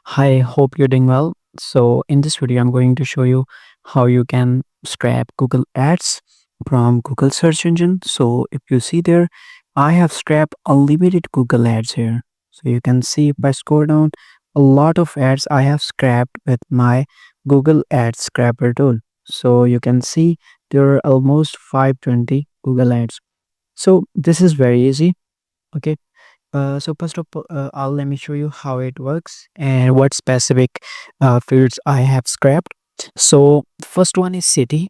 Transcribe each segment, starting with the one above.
Hi, hope you're doing well. So, in this video, I'm going to show you how you can scrap Google Ads from Google search engine. So, if you see there, I have scrapped unlimited Google Ads here. So, you can see if I scroll down, a lot of ads I have scrapped with my Google Ads scrapper tool. So, you can see there are almost 520 Google Ads. So, this is very easy. Okay, so first of all, let me show you how it works and what specific fields I have scrapped. So the first one is city,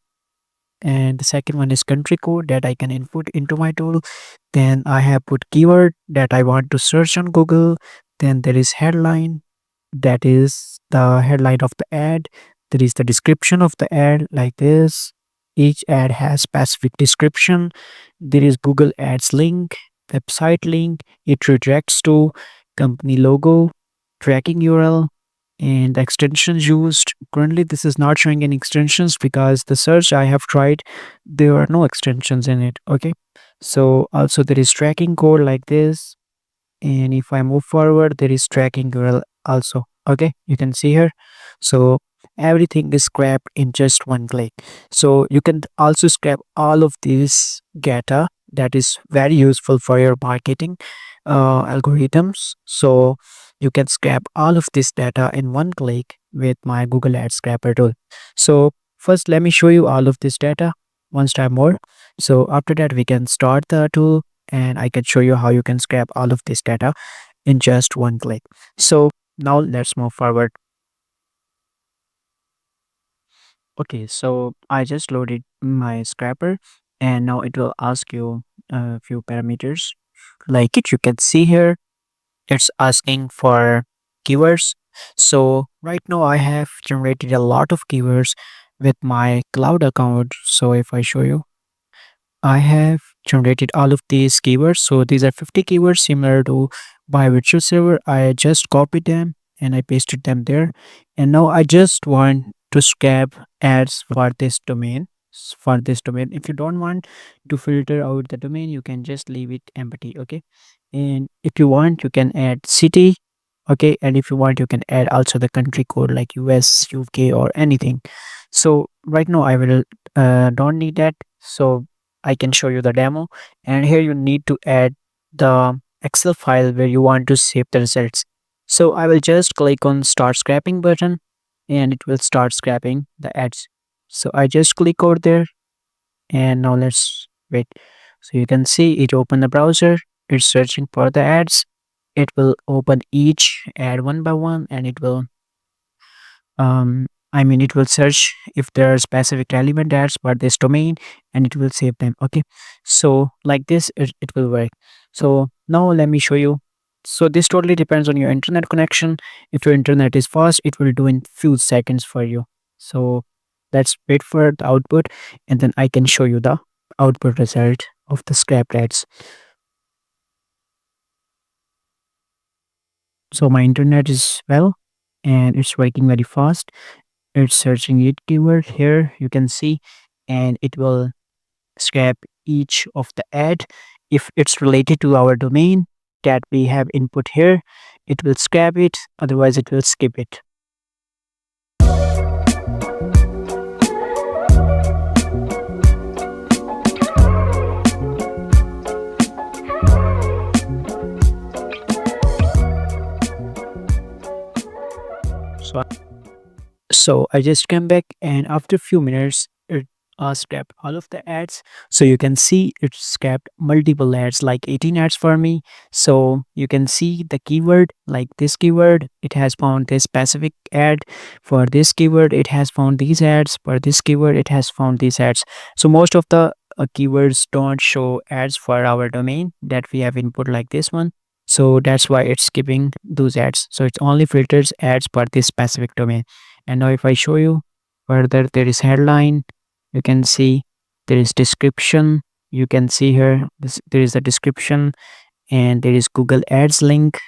and the second one is country code that I can input into my tool. Then I have put keyword that I want to search on Google. Then there is headline, that is the headline of the ad. There is the description of the ad like this. Each ad has specific description. There is Google Ads link, website link. It redirects to company logo, tracking URL, and the extensions used. Currently, this is not showing any extensions because the search I have tried, there are no extensions in it. Okay, so also there is tracking code like this, and if I move forward, there is tracking URL also. Okay, you can see here. So everything is scrapped in just one click. So you can also scrap all of this data that is very useful for your marketing algorithms. So you can scrap all of this data in one click with my Google Ads scrapper tool. So first, let me show you all of this data once time more. So after that, we can start the tool and I can show you how you can scrap all of this data in just one click. So now let's move forward. Okay, so I just loaded my scrapper and now it will ask you a few parameters. Like it, you can see here, it's asking for keywords. So right now I have generated a lot of keywords with my cloud account. So if I show you, I have generated all of these keywords. So these are 50 keywords similar to my virtual server. I just copied them and I pasted them there. And now I just want to scrap ads for this domain. For this domain, if you don't want to filter out the domain, you can just leave it empty. Okay. And if you want, you can add city. Okay. And if you want, you can add also the country code like US, UK, or anything. So right now I will don't need that. So I can show you the demo, and here you need to add the Excel file where you want to save the results. So I will just click on start scrapping button and it will start scrapping the ads. So I just click over there and now let's wait. So you can see it open the browser, it's searching for the ads. It will open each ad one by one and it will it will search if there are specific relevant ads for this domain and it will save them. Okay, so like this it will work. So now let me show you. So this totally depends on your internet connection. If your internet is fast, it will do in few seconds for you. So let's wait for the output and then I can show you the output result of the scrapped ads. So my internet is well and it's working very fast. It's searching it keyword here, you can see, and it will scrap each of the ad. If it's related to our domain that we have input here, it will scrap it, otherwise it will skip it. So So I just came back and after a few minutes it scrapped all of the ads. So you can see it scrapped multiple ads like 18 ads for me. So you can see the keyword like this keyword, it has found this specific ad. For this keyword, it has found these ads. For this keyword, it has found these ads. So most of the keywords don't show ads for our domain that we have input like this one. So that's why it's skipping those ads. So it only filters ads for this specific domain. And now if I show you further, there is headline, you can see there is description, you can see here there is a description and there is Google Ads link.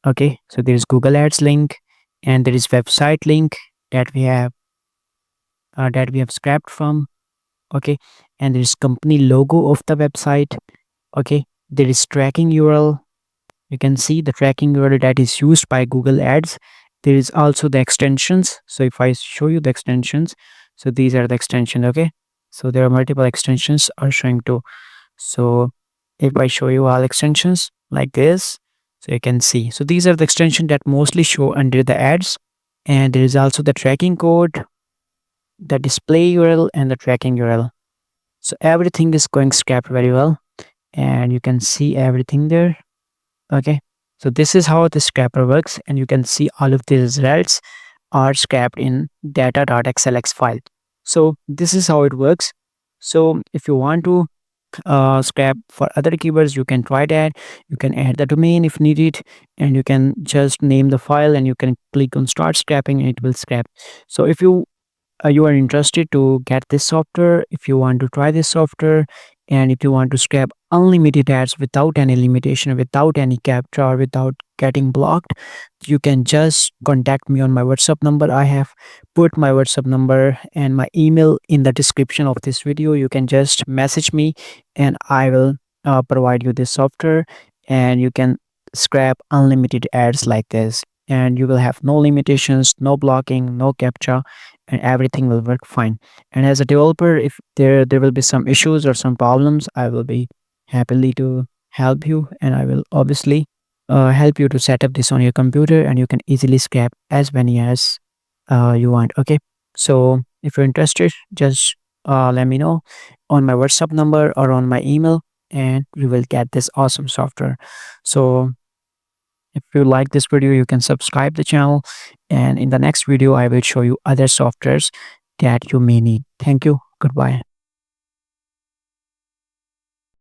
Okay, so there is Google Ads link and there is website link that we have scrapped from. Okay, and there is company logo of the website. Okay, there is tracking URL you can see the tracking URL that is used by Google Ads. There is also the extensions. So if I show you the extensions, so these are the extension. Okay, so there are multiple extensions are showing too. So if I show you all extensions like this, so you can see, so these are the extensions that mostly show under the ads. And there is also the tracking code, the display URL, and the tracking URL. So everything is going scrapped very well, and you can see everything there. Okay, so this is how the scrapper works, and you can see all of the results are scrapped in data.xlx file. So this is how it works. So if you want to scrap for other keywords, you can try that. You can add the domain if needed, and you can just name the file, and you can click on start scrapping, and it will scrap. So if you are interested to get this software, if you want to try this software, and if you want to scrap unlimited ads without any limitation, without any captcha, or without getting blocked, you can just contact me on my WhatsApp number. I have put my WhatsApp number and my email in the description of this video. You can just message me, and I will provide you this software, and you can scrap unlimited ads like this, and you will have no limitations, no blocking, no captcha, and everything will work fine. And as a developer, if there will be some issues or some problems, I will be happily to help you, and I will obviously help you to set up this on your computer, and you can easily scrap as many as you want. Okay, so if you're interested, just let me know on my WhatsApp number or on my email, and we will get this awesome software. So if you like this video, you can subscribe the channel, and in the next video I will show you other softwares that you may need. Thank you. Goodbye.